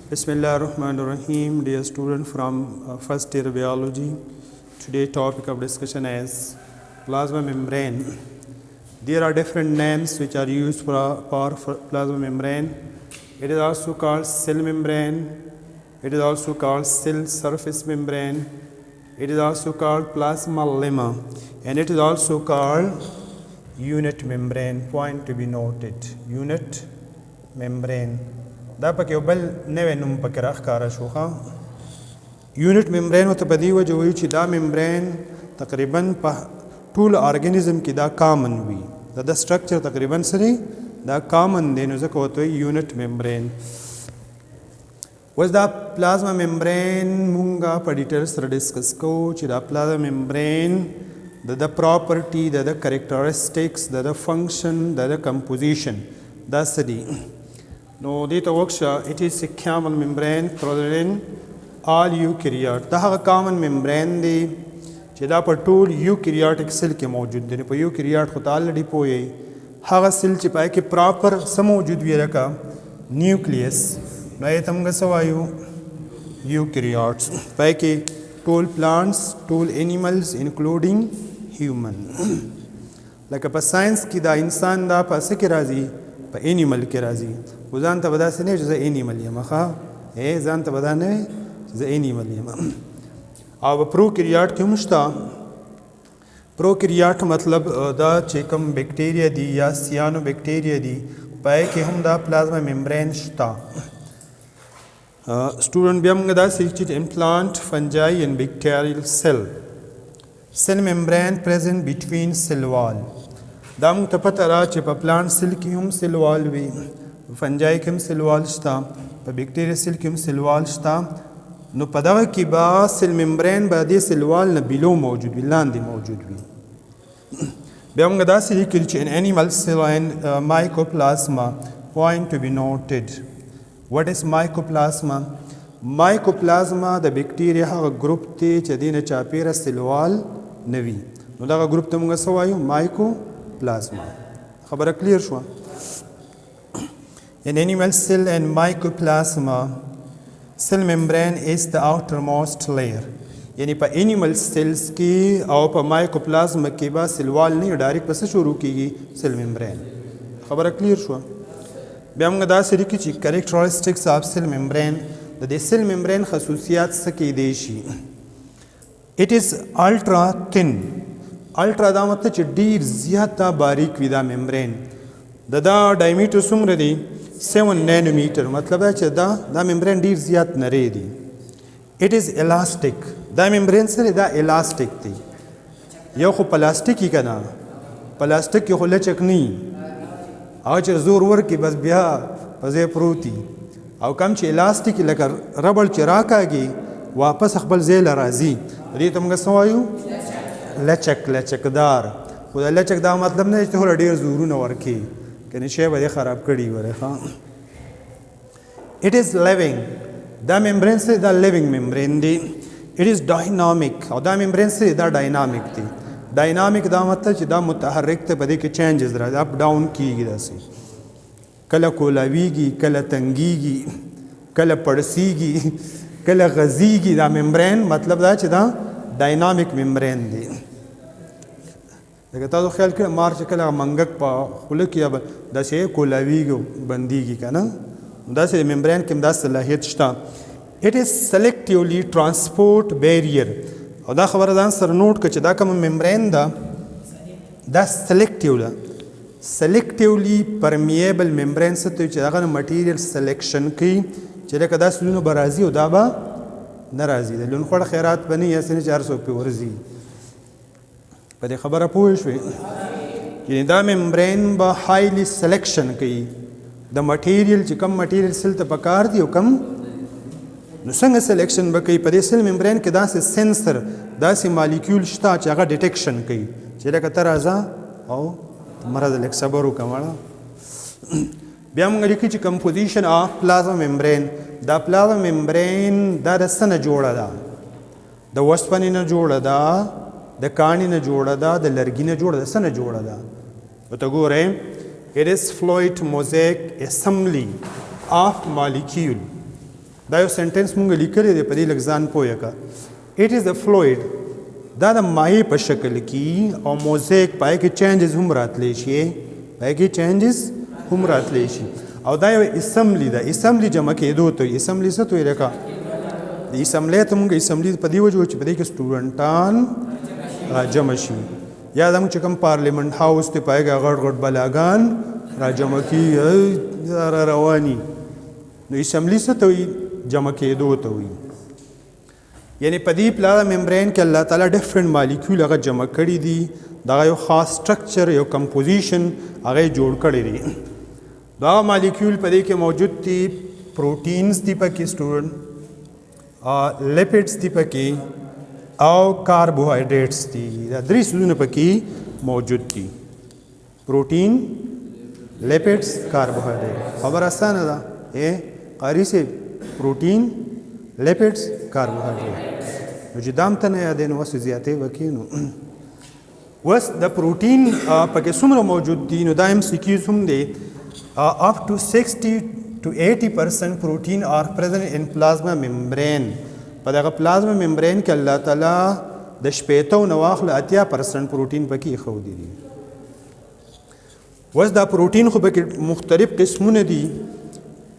Bismillahirrahmanirrahim. Dear student from first year biology, today's topic of discussion is plasma membrane. There are different names which are used for plasma membrane. It is also called cell membrane. It is also called cell surface membrane. It is also called plasma lemma, and it is also called unit membrane. Point to be noted. Unit membrane. دا پکې یو بل نوی نوم پکې راښکاره شو ښه یونټ ممبرین ورته په دې وجه وایي چې دا ممبرین تقریبا په ټول ارګانیزم کې دا کامن وي دا د سټرکچر تقریبا سره دا کامن دی نو ځکه ورته وایي یونټ ممبرین اوس دا پلازما ممبرین مونږ په ډیټیل سره ډسکس کوو چې دا پلازما ممبرین د پراپرټي د کریکټریسټکس د فنکشن د کمپوزیشن دا څه دي No, data worksha, it is a common membrane present in all eukaryote. دا هغه common membrane دی چې دا په ټول eukaryotic cell کې موجود دی. په eukaryote خو ته already پوهیږئ هغه سیل چې پای کې پراپر څه موجود وي لکه نیوکلیس نو یې ته موږ څه وایو eukaryotes. پای کې ټول plants ټول animals including human. لکه په ساينس کې دا انسان دا په څه کې راځي په انیمل کې راځي خو ځان ته به داسې نه وي چې زه انیمل یم ښه ځان ته به دا نه وي چې زه انیمل یم او په پروکریاټ کې هم شته پروکریاټ مطلب دا چې کوم بیکټیریا دي یا سیانو بیکټیریا دي پای کې هم دا پلازما ممبرین شته سټوډنټ بیا موږ داسې چې امپلانټ فنجای ان بیکټیریل سیل ممبرین پریزنٹ بټوین سیل وال دا موږ ته پته را چې په پلانټ سیل کې هم سیل وال وي فنجای کې هم سیل وال شته په بیکټیریا سیل کې هم سیل وال شته نو په دغه کې به سیل ممبرین به دې سیل وال نه بیلو موجود وي لاندې موجود وي بیا موږ داسې لیکلي چې ان انیمل سیل and mycoplasma point to be noted. What is mycoplasma? mycoplasma د بیکټیریا هغه ګروپ دی چې دې نه چاپیره سیل وال نه وي نو دغه ګروپ ته موږ څه وایو mycoplasma. خبره کلیر شوه In animal cell and mycoplasma, cell membrane is the outermost layer. یعنی په animal cells کې او په mycoplasma کې به سیل وال نه ډایرکټ پس شروع کیږي سیل membrane. خبره کلیر شوه بیا موږ داسې لیکو چې characteristics of cell membrane د دې سیل membrane خصوصیات څه کیدای شي It is ultra thin. الټرا دا مطلب چې ډیر زیاته باریک وي دا ممبرین دا ډایمیټر څومره دی 7 نانومیټر مطلب دا چې دا ممبرین ډیر زیات نری دی اټ از الاستیک دا ممبرین سره دا الاستیک دی یو خو پلاستیکی کنه پلاستیک یو لچک نه او چې زور ورکی بس بیا پځې پروتي او کم چې الاستیک لکه ربړ چې راکاږي واپس خپل ځای لراځي دې ته موږ سوایو لچکدار خو د لچک دا مطلب نه چې هر ډیر زورونه ورکی کنه شی به خراب کړي وره ها it is living دا ممبرین سره دا living membrane دی it is dynamic او دا ممبرین سره دا dynamic دی dynamic دا مطلب چې دا متحرک ته بده کې changes راځي اپ ډاون کیږي داسې کله کولاویږي کله تنګیږي کله پړسیږي کله غزیږي دا ممبرین مطلب دا چې دا dynamic membrane دی لکه تاسو خیال کړئ مار چې کله منګک په خوله کې داسې کولاویږي بندیږي که نه داسې ممبرین کې هم دا صلاحیت شته it is selectively transport barrier او دا خبره ځان سره نوټ کړه چې دا کوم ممبرین ده دا selectively permeable membrane څه ته چې هغه مټیریل سلیکشن کوي چې لکه دا سلونه به راځي او دا به نه راځي د لون خوړ خیرات به نه یې سنې 400 پې ورځي په دې خبره پوه شوې یعنې دا ممبرین به هایلی سلیکشن کوي د مټیریل چې کم مټیریل سیل ته پکار دی او کم نو څنګه سلیکشن به کوي په دې سیل ممبرین کې داسې سینسر داسې مالیکیول شته چې هغه ډیټیکشن کوي چې لکه ته راځه او مرض لږ صبر وکړه مړه بیا موږ لیکو چې کمپوزیشن آف پلازما ممبرین دا پلازما ممبرین دا د څه نه جوړه ده د وسپنې نه جوړه ده د کاڼي نه جوړه ده د لرګي نه جوړه ده څه نه جوړه ده ورته ګورئ It is fluid mosaic assembly of molecule. دا یو سنټنس مونږ لیکلی دی په دې لږ ځان پوه کا اټ از ا فلوئډ دا د مایع په شکل کې او موزیک پای کې چینجز هم راتلی شي پای کې چینجز هم راتلی شي او دا یو اسمبلی ده اسمبلی جمع کېدو ته اسمبلی څه ته وایي لکه د اسمبلی ته مونږ اسمبلی په دې وجه چې په دې کې سټوډنټان راجمع شي یا زموږ چې کوم پارلیمنت هاوس دی پای کې غټ غټ بلاګان راجمع کېږي را رواني نو اسمبلی څه ته وایي جمع کېدو ته وایي یعنی په دې پلازما ممبرین کې الله تعالی ډیفرنٹ مالیکول هغه جمع کړي دي دا یو خاص سټرکچر یو کمپوزیشن هغه جوړ کړی دی دا مالیکول په دې کې موجود دي پروټینز دي پکې سټوډنټ لیپیډز دي پکې او کاربوهایډریټس دي دا درې څیزونه پکې موجود دي پروټین لیپیډز کاربوهایډریټ خبر اسانه ده قاری سے پروټین لیپیډز کاربوهایډریټ نو چې دام ته نه یادې نو اوس زیاتې وکړي نو اوس د پروټین پکې څومره موجود دي نو دا ایم سی کیوز هم دی up to 60 to 80% protein are present in plasma membrane په دغه پلازما ممبرین کې الله تعالی د شپېتو نه واخله 80% پروټین پکې ایښودي دي اوس دا پروټین خو پکې مختلف قسمونه دي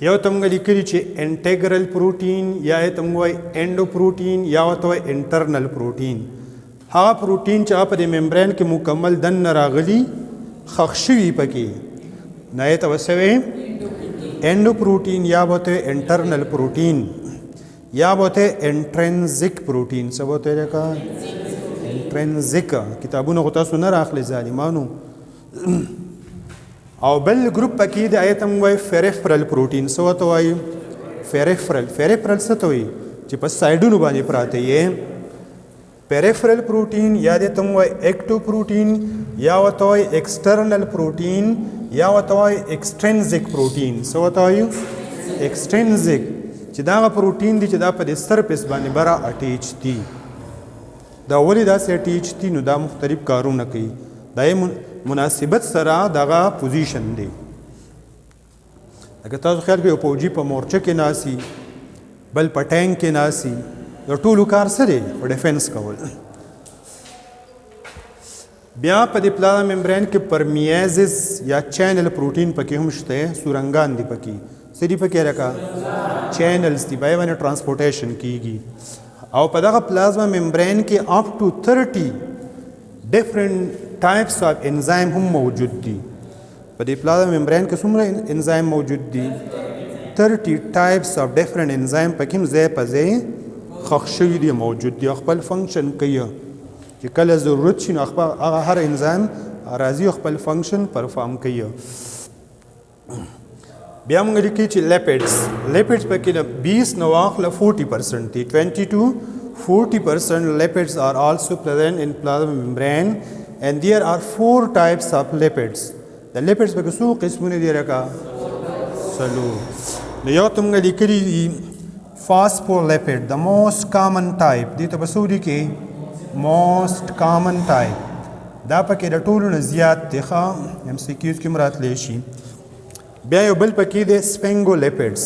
یو ته موږ لیکلي چې انټیګرل پروټین یا یې ته موږ وایي انډو پروټین یا ورته وایي انټرنل پروټین هغه پروټین چې هغه په دې ممبرین کې مکمل دننه راغلي ښخ شوي پکې نه یې ته څه وایي انډو پروټین یا به ورته انټرنل پروټین یا به ورته انټرنزیک پروټین څه به ورته لکه انټرنزیک کتابونه خو تاسو نه راخلئ ظالمانو او بل ګروپ پکې د آیت هم وایي فیریفرل پروټین څه ورته وایي فیریفرل څه ته وایي چې په سایډونو باندې پراته یې پیریفرل پروټین یا دې ته وایي ایکټو پروټین یا ورته وایي ایکسټرنل پروټین یا ورته وایي ایکسټرنزیک پروټین څه ورته وایي ایکسټرنزیک چې دا هغه پروټین دی چې دا په دې سرفیس باندې بره اټیچ دي دا ولې داسې اټیچ دي نو دا مختلف کارونه کوي دا یې مناسبت سره دغه پوزیشن دی لکه تاسو خیال کوئ یو فوجي په مورچه کې ناسي بل په ټینک کې ناسي د ټولو کار څه دی په ډیفینس کول بیا په دې پلازما ممبرین کې پرمیازز یا چینل پروټین پکې هم شته سورنګان دي پکې څه دي پکې لکه چینلز دي بای باندې ټرانسپورټیشن کیږي او په دغه پلازما ممبرین کې اپ ټو 30 ډیفرنٹ ټایپس اف انزایم هم موجود دي په دې پلازما ممبرین کې څومره انزایم موجود دي 30 ټایپس اف ډیفرنٹ انزایم پکې هم ځای په ځای ښخ شوي دي موجود دي خپل فنکشن کوي چې کله ضرورت شي نو هغه هر انزایم راځي او خپل فنکشن پرفارم کوي بیا موږ لیکي چې لیپیډز پکې د 20 نه واخله 40% دي 20 to 40% lipids are also present in plasma membrane and there are 4 types of lipids the lipids پکې څو قسمونه دي لکه څلور نو یو ته موږ لیکلي دي phospholipid the most common type دې ته په څو لیکي most common type دا پکې د ټولو نه زیات دی ښه ایم سی کیوز کې راتلی شي بیا یو بل پکې دی سپینګولیپډس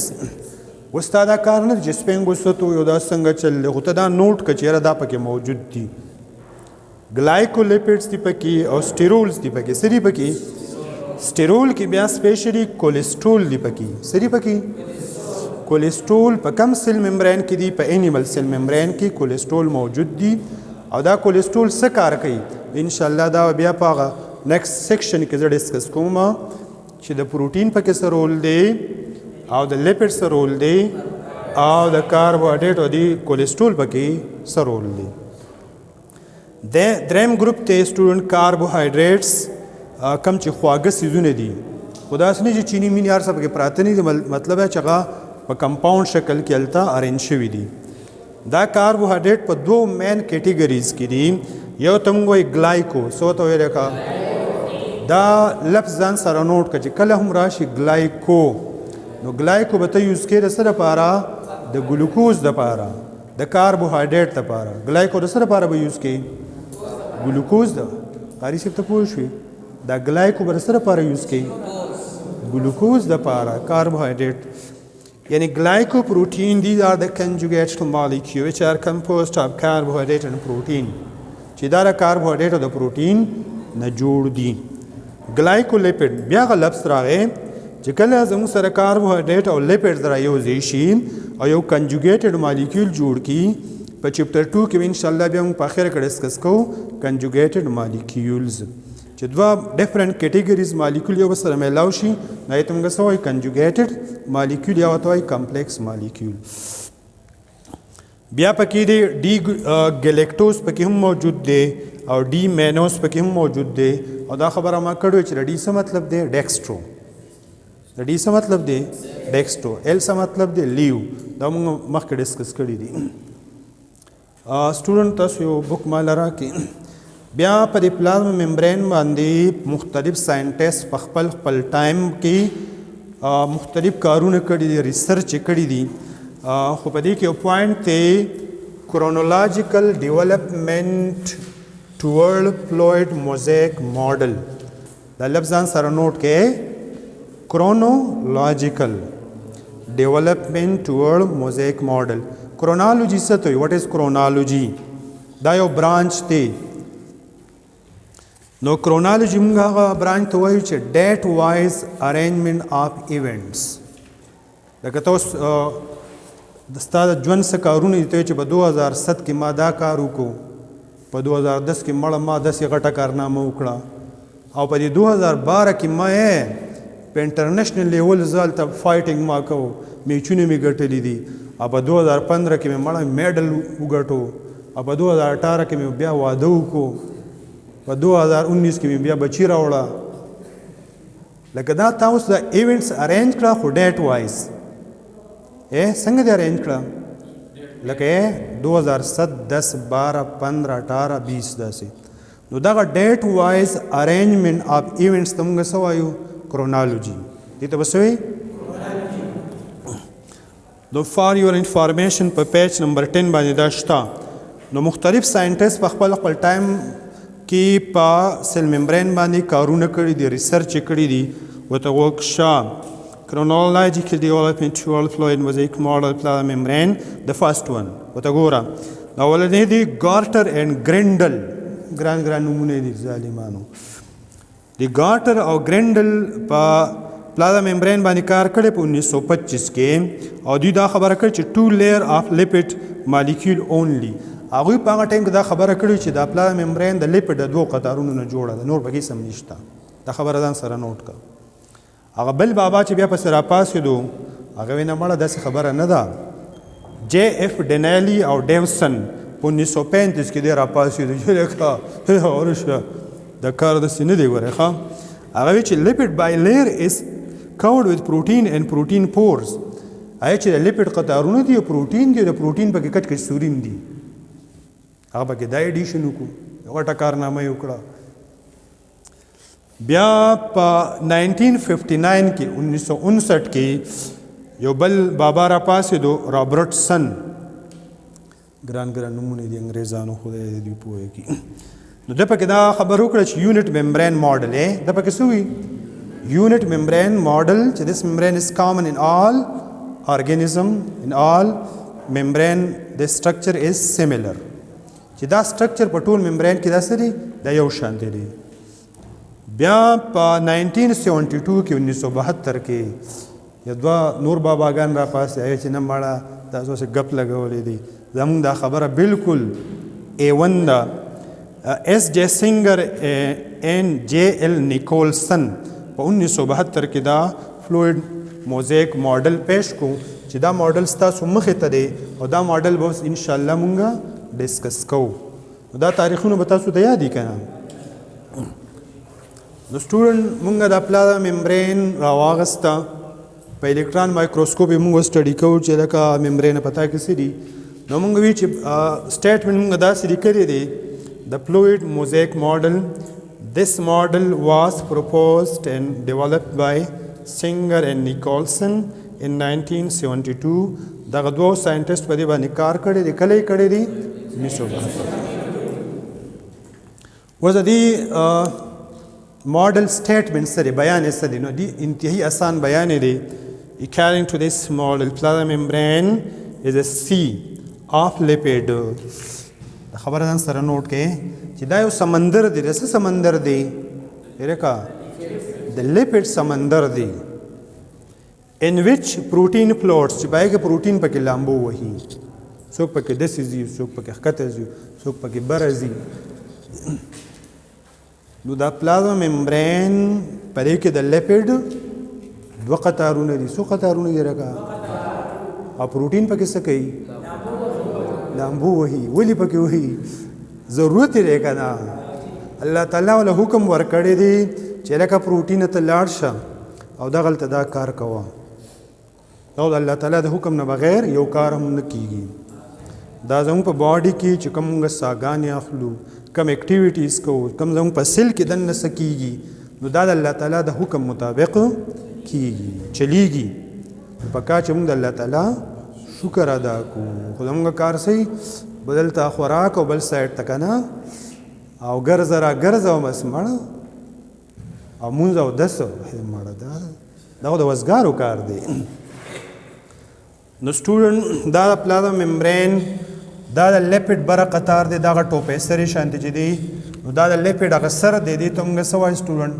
اوس تا دا کار نه دی چې سپینګو څه ته یو دا څنګه چللی خو ته دا نوټ کړه چې یاره دا پکې موجود دي ګلایکولیپډس دي پکې او سټیرولز دي پکې څه دي پکې سټیرول کې بیا سپیشلی کولیسټرول دي پکې څه دي پکې کولیسټرول په کم سیل ممبرین کې دي په انیمل سیل ممبرین کې کولیسټرول موجود دي او دا کولیسټرول څه کار کوي ان شاء الله دا بیا په هغه نیکسټ سیکشن کې زه ډسکس کوم چې د پروټین پکې څه رول دی او د لیپډ څه رول دی او د کاربوهایډریټ او د کولیسټرول پکې څه رول دی دریم ګروپ ته سټوډنټ کاربوهایډریټس کم چې خواږه څیزونه دي خو داسې نه چې چینی مینې هر څه پکې پراته نه دي مطلب چې هغه په کمپاوند شکل کې هلته ارینج شوي دي دا کاربوهایډریټ په دوو مین کیټیګریز کې دي یو ته موږ وایي ګلایکو څه ته ویلی که دا لفظ ځان سره نوټ کړه چې کله هم راشي ګلایکو نو ګلایکو به ته یوز کړې د څه دپاره د ګلوکوز دپاره د کاربوهایډریټ دپاره ګلایکو د څه دپاره به یوز کړې ګلوکوز د قاري صاحب ته پوه شوې دا ګلایکو به د څه دپاره یوز کړې ګلوکوز دپاره کاربوهایډریټ Yani glycoprotein, these are the conjugated molecules which are composed of carbohydrate and protein. چې دا carbohydrate او د protein نه جوړ دي. glycolipid بیا غ لفظ راغی چې کله زموږ سره carbohydrate او lipids را یوځای شي او یو conjugated molecule جوړ کی په چپټر 2 کې ان شاء الله بیا موږ په اخر کې ډسکس کوو conjugated molecules چې دوه ډیفرنٹ کیټیګریز مالیکول یو سره ملاو شي نه ته موږ سوې conjugated molecule یا وتوي complex molecule. بیا پکې دی ګلیکټوز پکې هم موجود دی او ډي مینوز پکې هم موجود دی او دا خبره ما کړو چې ډي څه مطلب دی ډیکسټرو د ډي څه مطلب دی ډیکسټرو ال څه مطلب دی لیو دا موږ مخکې ډسکس کړی دي. سټوډنټ تاسو یو بک مال راکې بیا په دې پلازما ممبرین باندې مختلف ساينټیست په خپل ټایم کې مختلف کارونه کړي دي ریسرچ کړي دي خو په دې کې یو پوینټ دی chronological development toward fluid mosaic model دا لفظ ځان سره نوٹ کې chronological development toward mosaic model. chronology څه ته what is chronology دا یو برانچ دی نو chronology موږ هغه برانچ ته وایو چې date wise arrangement of events لکه تاسو د ستاسو ژوند څخه کارونه دي چې په 2007 کې ما دا کار وکړو په 2010 کې ما داسې غټه کارنامه وکړه او په 2012 کې ما په انټرنیشنل لیول زالته فایټینګ ما کوو میچونه می ګټلې دي او په 2015 کې مې میډل وګټو او په 2018 کې مې بیا واده وکړو په 2019 کې مې بیا بچی راوړه لکه دا تاسو د ایونټس ارینج کړه خو ډیټ وایز څنګه دې ارینج کړه لکه 2007 10 12 15 18 20 داسې نو دا ډیټ وایز ارینجمنت اف ایونټس ته موږ څه وایو chronology دې ته وسوي نو فار یور انفارمیشن په پیج نمبر 10 باندې دا شته نو مختلف ساينټیست په خپل ټایم کې په سیل ممبرین باندې کارونه کړي دي ریسرچ کړي دي وته وکشا chronological development toward fluid mosaic model plasma membrane the first one وته ګوره دا ولنې دي ګارټر اینڈ ګرینډل ګران نمونه دي ظالمانو دی ګارټر او ګرینډل په پلازما ممبرین باندې کار کړی په 1925 کې او دوی دا خبره کړې چې 2 layer of lipid molecule only هغوی په هغه ټایم کې دا خبره کړې چې دا پلازما ممبرین د لیپډ د دوه قطارونو نه جوړه ده نور پکې سم نشته دا خبره ځان سره نوٹ کړه هغه بل بابا چې بیا پسې راپاسېدو هغه ویې نه مړه داسې خبره نه ده جے ایف ډینیلي او ډیوسن په 1935 کې دی راپاسېدو چې لکه ورشه د کار داسې نه دی ګورې ښه هغه وایي چې lipid bilayer is covered with protein and protein pores هغه چې د لیپډ قطارونه دي او پروټین دي د پروټین پکې کچ کچ سورین دي هغه پکې دا ایډیشن وکړو یو غټه کارنامه یې وکړه بیا په 1959 کې 1959 کې یو بل بابا راپاسېدو رابرټسن ګران نومونه دي انګریزانو خدای دې دوی پوهه کړي نو د پکې دا خبر وکړه چې یونټ ممبرین ماډل د پکې څه وي یونټ ممبرین ماډل چې this membrane is common in all organism in all membrane the structure is similar چې دا structure په ټول ممبرین کې دا څه دی دا یو شان دی بیا په 1972 کې 1972 کې یو دوه نور باباګان را پاسې آیا چې نه مړه تاسو څه غپ لګولې دي زموږ دا خبره بالکل A1 ده ایس جے سنگر این جے ایل نیکولسن په 1972 کې دا فلوئډ موزیک ماډل پیش کو چې دا ماډل ستاسو مخې ته دی او دا ماډل به ان شاء الله مونږه ډسکس کوو دا تاریخونه به تاسو ته یاد دي کنه نو سټوډنټ مونږه د پلازما ممبرین راواغسته په الکترون مایکروسکوپ مونږ سټډي کوو چې لکه ممبرین پتا کې څه دي نو مونږ وی چې سټیټمنټ مونږ دا سړي کړی دی the fluid mosaic model this model was proposed and developed by Singer and Nicholson in 1972 دغه دوه ساينټیست په دې باندې کار کړی دی کله یې کړی دی 1972 وزه دی ماډل سټیټمنټ سره بیان یې سره نو دی انتهایی آسان بیان دی according to this model plasma membrane is a sea of lipid. خبر ځان سره نوٹ کې چې دا یو سمندر دی. څه سمندر دی؟ ورکا د لیپډ سمندر دی. in which protein floats چې پای کې پروتین پکې لامبو وهي. څوک پکې دسې ځي، څوک پکې ښکته ځي، څوک پکې بره ځي. نو دا پلازما ممبرین په دې کې د لیپډ دوه قطارونه دي. څو قطارونه دي رکا؟ او پروتین پکې څه کوي؟ لامبو وهي. ولې پکې وهي؟ ضرورت یې دی که نه؟ الله تعالی وله حکم ورکړی دی چې لکه پروټین ته لاړ شه او دغلته دا کار کوه. او د الله تعالی د حکم نه بغیر یو کار هم نه کیږي. دا زموږ په باډي کې چې کوم موږ ساګانې اخلو، کم اکټیویټیز کوو، کم زموږ په سیل کې دننه څه کیږي، نو دا د الله تعالی د حکم مطابق کیږي، چلیږي. پکار چې موږ د الله تعالی شکر ادا کوو. خو زموږ کار صحیح بدلته خوراک او بل سایډ ته که نه او ګرځه را ګرځه او بس مړه او مونځ او دسه مړه. دا خو د وزګارو کار دی. نو سټوډنټ دا د پلازما ممبرین دا د لیپډ بره قطار دی. دغه ټوپۍ سرې شانتې چې دی نو دا د لیپډ هغه سر دی. دې ته موږ څه وایو سټوډنټ؟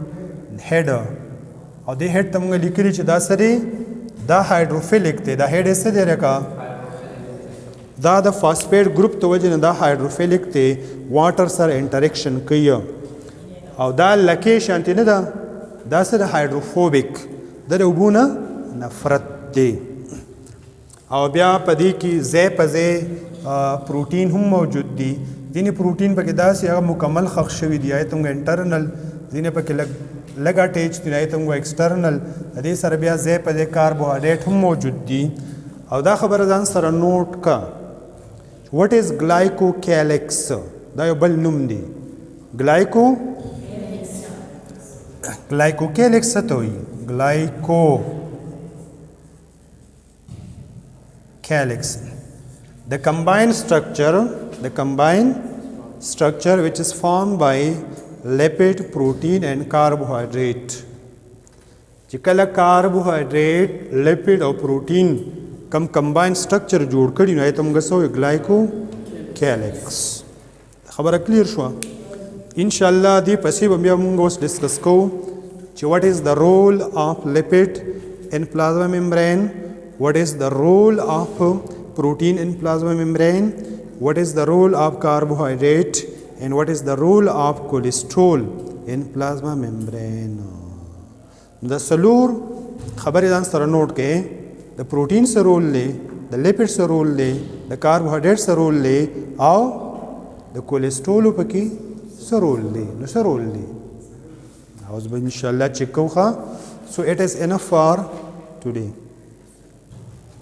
هیډ. او دې هیډ ته موږ لیکلي چې دا څه دی؟ دا هایډروفیلیک دی. دا هیډ یې څه دی رکا؟ دا د فاسفیټ ګروپ ته وجې نه دا هایډروفیلیک دی. واټر سره انټریکشن کوي. او دا لکې شانتې نه ده، دا څه ده؟ هایډروفوبیک. دا د اوبو نه نفرت دی. او بیا په دې کې ځای په ځای پروټین هم موجود دي. ځینې پروټین پکې داسې هغه مکمل ښخ شوي دي، هغې ته موږ انټرنل، ځینې پکې لږ اټیچ دي، هغې ته موږ ایکسټرنل. د دې سره بیا ځای په ځای کاربوهایډریټ هم موجود دي. او دا خبره ځان سره نوٹ کا. وټ از ګلایکوکیلیکس؟ دا یو بل نوم دی. ګلایکوکیلیکس څه ته وایي؟ ګلایکوکیلیکس. The combined structure which is formed by lipid, protein and carbohydrate. چې کله کاربوهایډریټ، لیپډ او پروټین کم کمباین سټرکچر جوړ کړي نو هغې ته موږ څه وایو؟ ګلایکوکیلیکس. خبره کلیر شوه؟ انشاءالله دې پسې به بیا موږ اوس ډسکس کوو چې what is the role of lipid in plasma membrane, what is the role of protein in plasma membrane, what is the role of carbohydrate and what is the role of cholesterol in plasma membrane. د څلور خبرې ځان سره نوٹ کړئ. د پروټین څه رول دی، د لیپډ څه رول دی، د کاربوهایډریټ څه رول دی او د کولیسټرولو پکې څه رول دی. نو څه رول دی اوس به انشاءالله چیک کوو. So it is enough for today.